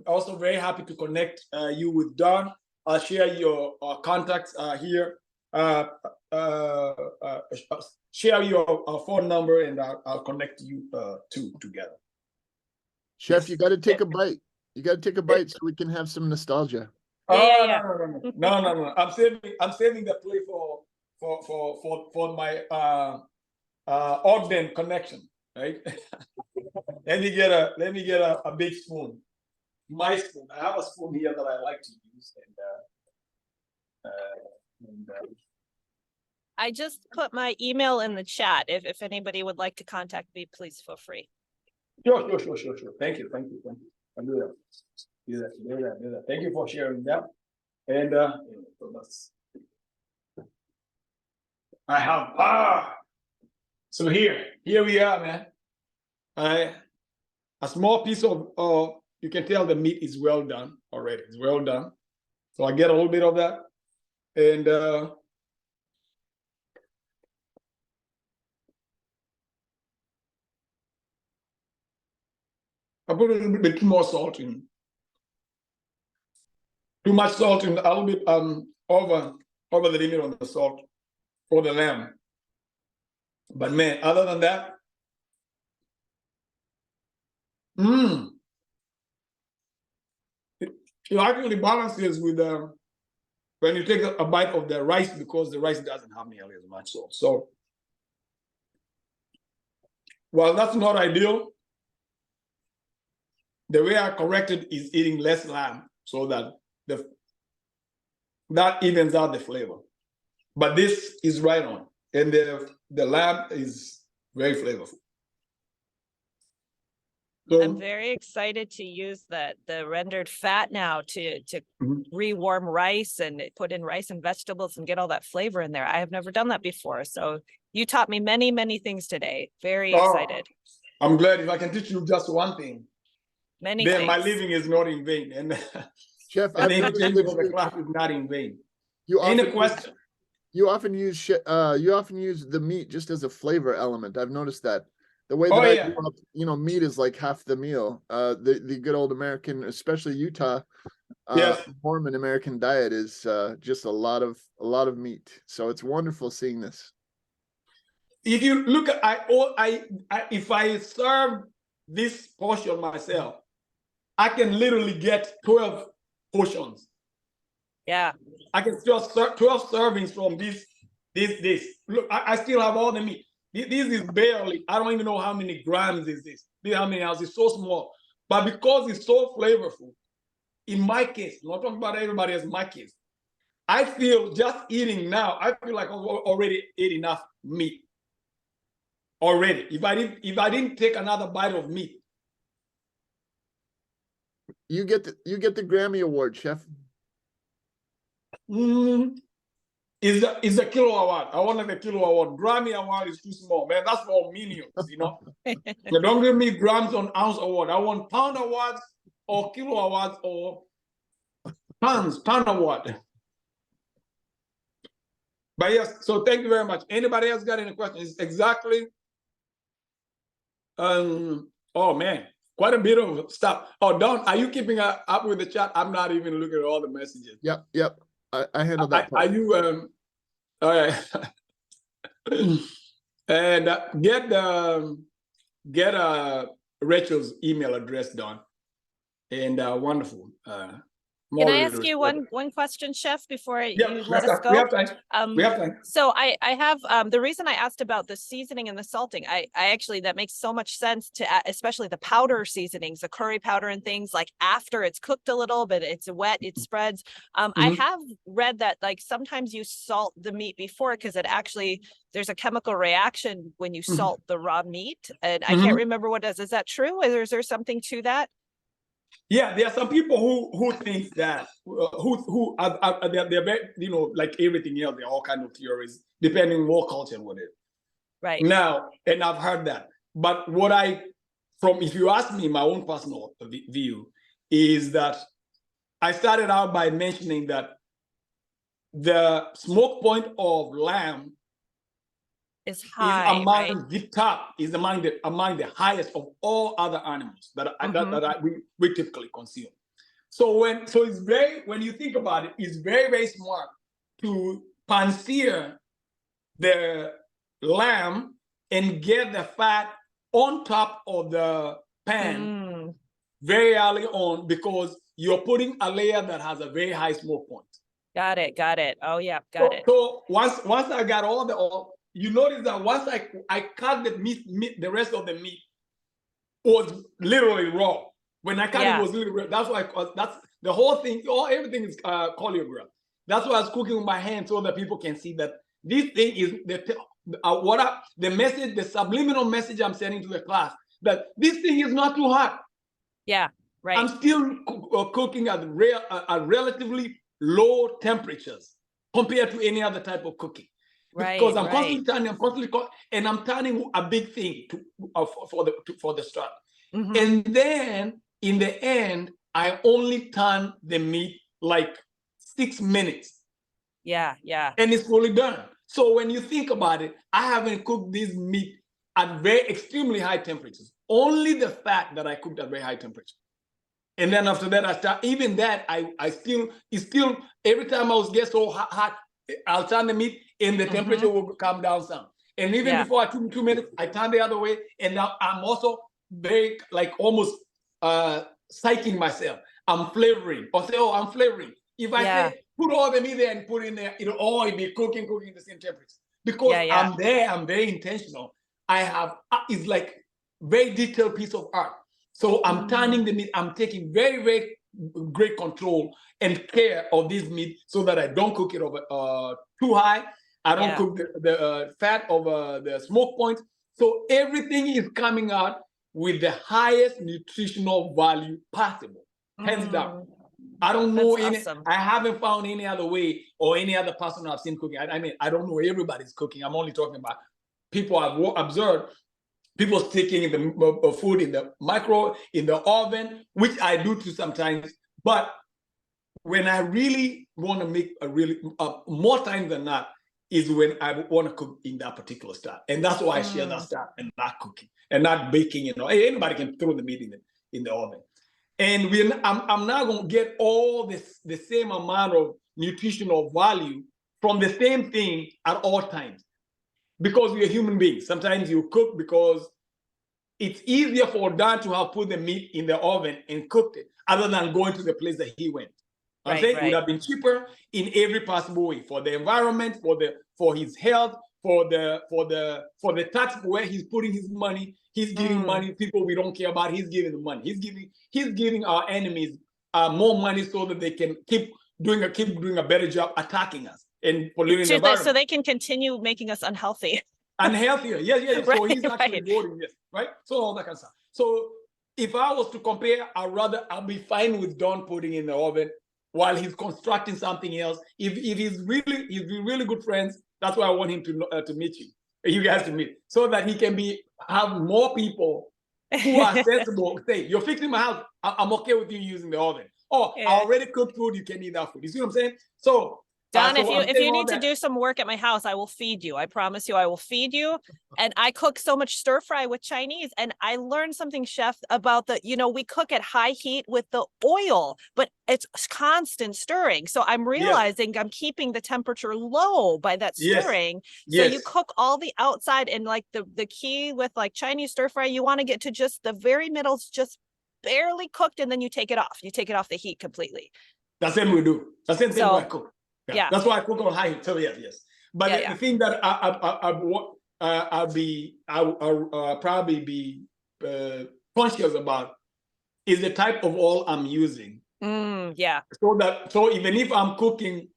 also very happy to connect you with Don. I'll share your contacts here. Share your phone number, and I'll connect you two together. Chef, Yes. you got to take a bite. You got to take a bite so we can have some nostalgia. Yeah. No. I'm saving the plate for my Ogden connection, right? let me get a big spoon. My spoon. I have a spoon here that I like to use, and I just put my email in the chat. If anybody would like to contact me, please feel free. Sure. Thank you. I'll do that. Thank you for sharing that. And I have so here we are, man. A small piece of you can tell the meat is well done already. It's well done. So I get a little bit of that, and I put a little bit more salt in. too much salt and a little bit over the limit on the salt for the lamb. But man, other than that, it actually balances with when you take a bite of the rice, because the rice doesn't have nearly as much salt. So, well, that's not ideal. The way I correct it is eating less lamb so that that evens out the flavor. But this is right on, and the lamb is very flavorful. So, I'm very excited to use the rendered fat now to rewarm rice and put in rice and vegetables and get all that flavor in there. I have never done that before. So you taught me many, many things today. Very excited. I'm glad. If I can teach you just one thing, Many then things. my living is not in vain. And Chef, the invitation of the class is not in vain. Any question? You often use the meat just as a flavor element. I've noticed that. The way that I grew up, meat is like half the meal. The good old American, especially Utah, Mormon American diet is just a lot of meat. So it's wonderful seeing this. If you look at if I serve this portion myself, I can literally get 12 portions. Yeah. I can still 12 servings from this. Look, I still have all the meat. This is barely, I don't even know how many grams is this. How many ounces, it's so small. But because it's so flavorful, in my case, I'm not talking about everybody else, in my case, I feel just eating now, I feel like I've already ate enough meat. Already. If I didn't take another bite of meat. You get the Grammy Award, Chef. Is the kilo award. I wanted the kilo award. Grammy award is too small, man. That's for minions, So don't give me grams on ounce award. I want pound awards or kilo awards or pound award. But yes, so thank you very much. Anybody else got any questions? It's exactly. Oh man, quite a bit of stuff. Oh, Don, are you keeping up with the chat? I'm not even looking at all the messages. Yep. I handled that part. Are you all right? And get Rachel's email address, Don. And wonderful. Can I ask you one question, Chef, before you let us go? We have time. So I have the reason I asked about the seasoning and the salting. I actually, that makes so much sense to especially the powder seasonings, the curry powder and things, like after it's cooked a little bit, it's wet, it spreads. I have read that like sometimes you salt the meat before because it actually, there's a chemical reaction when you salt the raw meat, and I can't remember what it is. Is that true? Is there something to that? Yeah, there are some people who think that who are they're very, like everything else, there are all kinds of theories depending on what culture and whatever. Right. Now, and I've heard that. But if you ask me, my own personal view is that I started out by mentioning that the smoke point of lamb is high, is among the top, is among the highest of all other animals that we typically consume. So it's when you think about it, it's very, very smart to pan-sear the lamb and get the fat on top of the pan very early on, because you're putting a layer that has a very high smoke point. Got it. Oh yeah, got it. So once I got all you notice that once I cut the meat, the rest of the meat was literally raw. When I cut it was literally raw. That's why that's the whole thing. Everything is choreographed. That's why I was cooking with my hands so that people can see that this thing is the message, the subliminal message I'm sending to the class, that this thing is not too hot. Yeah, right. I'm still cooking at relatively low temperatures compared to any other type of cooking. Because I'm constantly turning, and I'm turning a big thing for the start. And then in the end, I only turn the meat like 6 minutes. Yeah. And it's fully done. So when you think about it, I haven't cooked this meat at very extremely high temperatures. Only the fat that I cooked at very high temperature. And then after that, I start, even that, it's still, every time I was get so hot, I'll turn the meat and the temperature will come down some. And even before I took 2 minutes, I turn the other way. And now I'm also very, like almost psyching myself. I'm flavoring, or say, oh, I'm flavoring. If I say, put all the meat there and put in there, it'll be cooking the same temperature. Because I'm there, I'm very intentional. I have, it's like very detailed piece of art. So I'm turning the meat, I'm taking very, very great control and care of this meat so that I don't cook it over too high. I don't cook the fat over the smoke point. So everything is coming out with the highest nutritional value possible, hands down. I don't know awesome. I haven't found any other way or any other person I've seen cooking. I mean, I don't know everybody's cooking. I'm only talking about people I've observed. People sticking the food in the micro, in the oven, which I do too sometimes. But when I really want to make more time than that is when I want to cook in that particular style. And that's why I share that style and not cooking and not baking. Anybody can throw the meat in the oven. And I'm not going to get all the same amount of nutritional value from the same thing at all times. Because we're human beings. Sometimes you cook because it's easier for Dan to have put the meat in the oven and cooked it, other than going to the place that he went. I'm saying it would have been cheaper in every possible way, for the environment, for his health, for the tax, where he's putting his money. He's giving money people we don't care about. He's giving the money. He's giving our enemies more money so that they can keep doing a better job attacking us and polluting the environment. So they can continue making us unhealthy. Unhealthier, yes. Right, so he's actually rewarding this, right? So all that kind of stuff. So if I was to compare, I'll be fine with Don putting in the oven while he's constructing something else. If he's really good friends, that's why I want him to meet you guys to meet, so that he can have more people who are sensible. Say, you're fixing my house, I'm okay with you using the oven. Oh, I already cooked food, you can eat that food. You see what I'm saying? So Don, if you need to do some work at my house, I will feed you. I promise you, I will feed you. And I cook so much stir fry with Chinese. And I learned something, Chef, about we cook at high heat with the oil, but it's constant stirring. So I'm realizing I'm keeping the temperature low by that stirring. So you cook all the outside, and like the key with like Chinese stir fry, you want to get to just the very middle's just barely cooked, and then you take it off. You take it off the heat completely. That's the same we do. That's the same thing I cook. Yeah, that's why I cook on high heat. So yes. But the thing that I'll probably be conscious about is the type of oil I'm using. So even if I'm cooking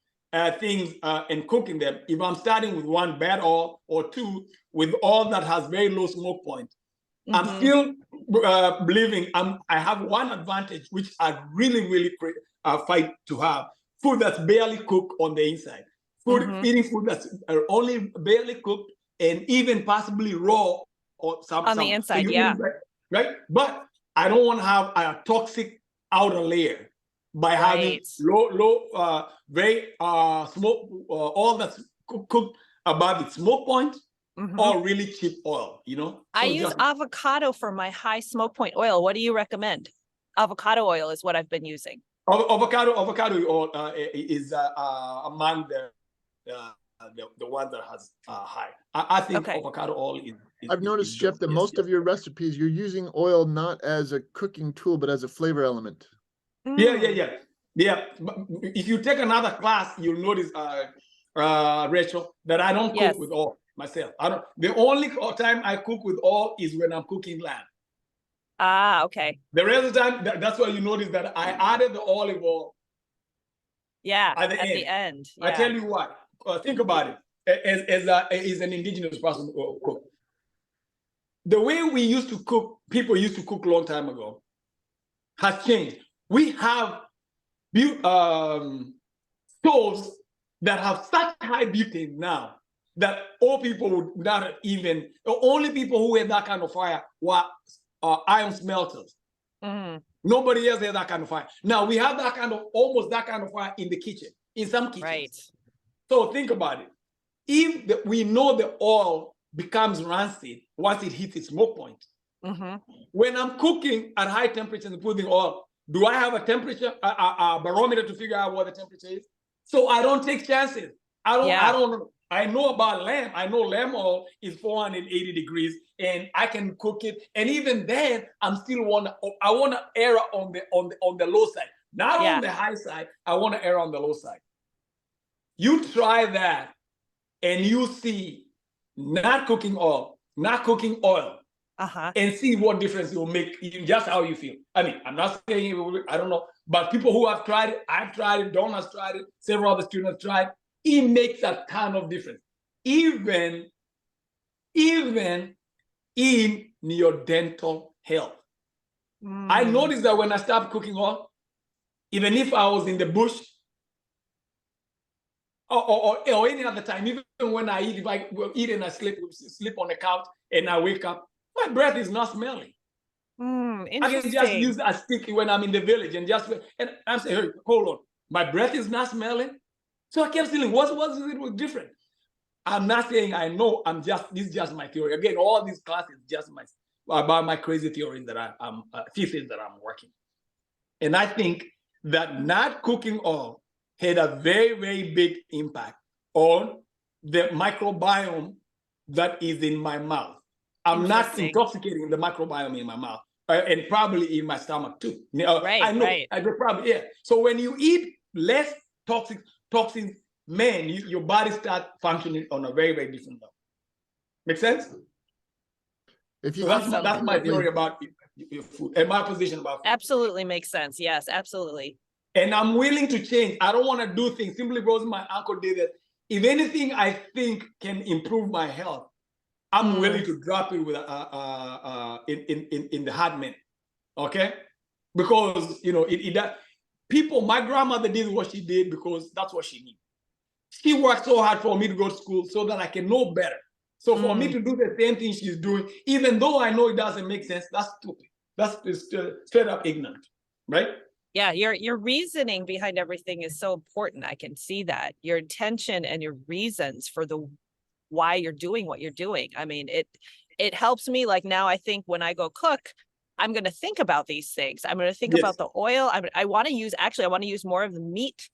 things and cooking them, if I'm starting with one bad oil or two with oil that has very low smoke point, I'm still believing I have one advantage, which I really fight to have. Food that's barely cooked on the inside. Eating food that's only barely cooked and even possibly raw or on the inside, right? But I don't want to have a toxic outer layer by having low, very smoke, all that's cooked above its smoke point, or really cheap oil, So I use avocado for my high smoke point oil. What do you recommend? Avocado oil is what I've been using. Avocado oil is among the one that has high. I think avocado oil is I've noticed, Chef, that most of your recipes, you're using oil not as a cooking tool, but as a flavor element. Yeah. If you take another class, you'll notice, Rachel, that I don't cook with oil myself. The only time I cook with oil is when I'm cooking lamb. Okay. The rest of the time, that's why you notice that I added the olive oil. At the end. I tell you what, think about it. As an indigenous person cook, the way we used to cook, people used to cook a long time ago, has changed. We have stoves that have such high butane now that all people would not even. The only people who had that kind of fire were iron smelters. Nobody else has that kind of fire. Now we have almost that kind of fire in the kitchen, in some kitchens. Right. So think about it. If we know the oil becomes rancid once it hits its smoke point, when I'm cooking at high temperature and putting oil, Do I have a temperature, a barometer to figure out what the temperature is? So I don't take chances. I know about lamb. I know lamb oil is 480 degrees and I can cook it. And even then, I want to err on the low side, not on the high side. I want to err on the low side. You try that and you see not cooking oil, and see what difference it will make in just how you feel. I mean, I'm not saying it will, I don't know, but people who have tried it, I've tried it, Don has tried it, several other students have tried, it makes a ton of difference. Even in your dental health. I noticed that when I stopped cooking oil, even if I was in the bush, or any other time, even when I eat, if I will eat and I sleep on the couch and I wake up, my breath is not smelling. I can just use a stick when I'm in the village and I'm saying, hey, hold on, my breath is not smelling. So I kept feeling, what was different? I'm not saying I know, this is just my theory. Again, all these classes just about my crazy theories that I'm thesis that I'm working. And I think that not cooking oil had a very, very big impact on the microbiome that is in my mouth. I'm not intoxicating the microbiome in my mouth and probably in my stomach too. I know, I probably, yeah. So when you eat less toxins, man, your body starts functioning on a very, very different level. Make sense? That's my theory about your food and my position about food. Absolutely makes sense. Yes, absolutely. And I'm willing to change. I don't want to do things simply because my uncle did it. If anything I think can improve my health, I'm willing to drop it with in the hot minute. Okay? Because people, my grandmother did what she did because that's what she needed. She worked so hard for me to go to school so that I can know better. So for me to do the same thing she's doing, even though I know it doesn't make sense, that's stupid. That's straight up ignorant, right? Yeah, your reasoning behind everything is so important. I can see that. Your intention and your reasons for why you're doing what you're doing. I mean, it helps me. Like now I think when I go cook, I'm going to think about these things. I'm going to think about the oil. I want to use more of the meat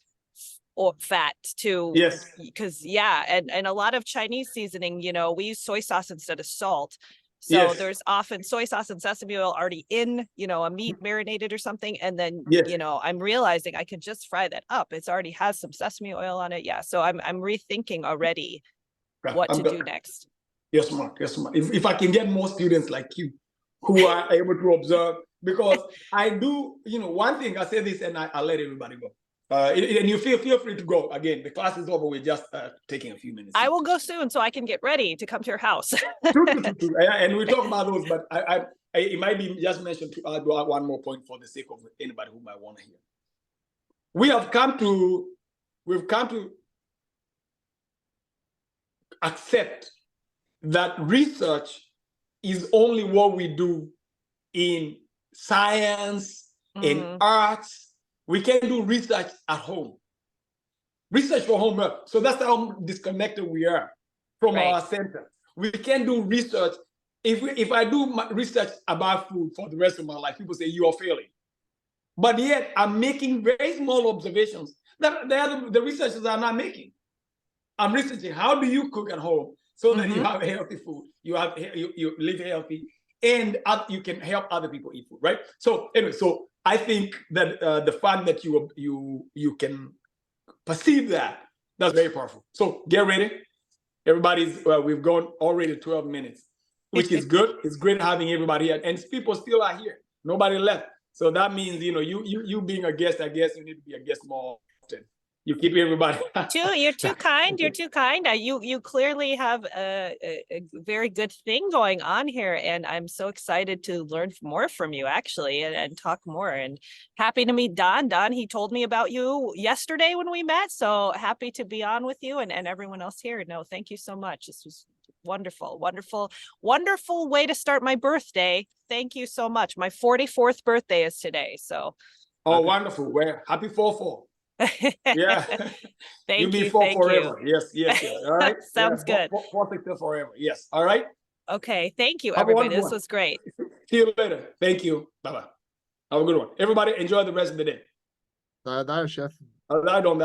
or fat too. Yes. Because and a lot of Chinese seasoning, we use soy sauce instead of salt. So there's often soy sauce and sesame oil already in, a meat marinated or something. And then, I'm realizing I can just fry that up. It's already has some sesame oil on it. Yeah. So I'm rethinking already what to do next. Yes, ma'am. Yes, ma'am. If I can get more students like you who are able to observe, because I do, one thing, I say this and I'll let everybody go. And you feel free to go. Again, the class is over. We're just taking a few minutes. I will go soon so I can get ready to come to your house. And we talk about those, but it might be just mentioned to add one more point for the sake of anybody who might want to hear. We've come to accept that research is only what we do in science, in arts. We can do research at home. Research for home. So that's how disconnected we are from our center. We can do research. If I do my research about food for the rest of my life, people say you are failing. But yet I'm making very small observations that the researchers are not making. I'm researching how do you cook at home so that you have healthy food, you live healthy, and you can help other people eat food, right? So anyway, so I think that the fact that you can perceive that's very powerful. So get ready. Everybody's we've gone already 12 minutes, which is good. It's great having everybody here, and people still are here. Nobody left. So that means you being a guest, I guess you need to be a guest more often. You keep everybody. You're too kind. You're too kind. You clearly have a very good thing going on here, and I'm so excited to learn more from you, actually, and talk more. And happy to meet Don. Don, he told me about you yesterday when we met. So happy to be on with you and everyone else here. No, thank you so much. This was wonderful, wonderful, wonderful way to start my birthday. Thank you so much. My 44th birthday is today. So. Oh, wonderful. Well, happy 4-4. Yeah. Thank you. Thank forever. You. Yes. All right. Sounds good. 4 forever. Yes. All right. Okay. Thank you, everybody. This was great. See you later. Thank you. Bye-bye. Have a good one. Everybody enjoy the rest of the day. Daar, chef. I don't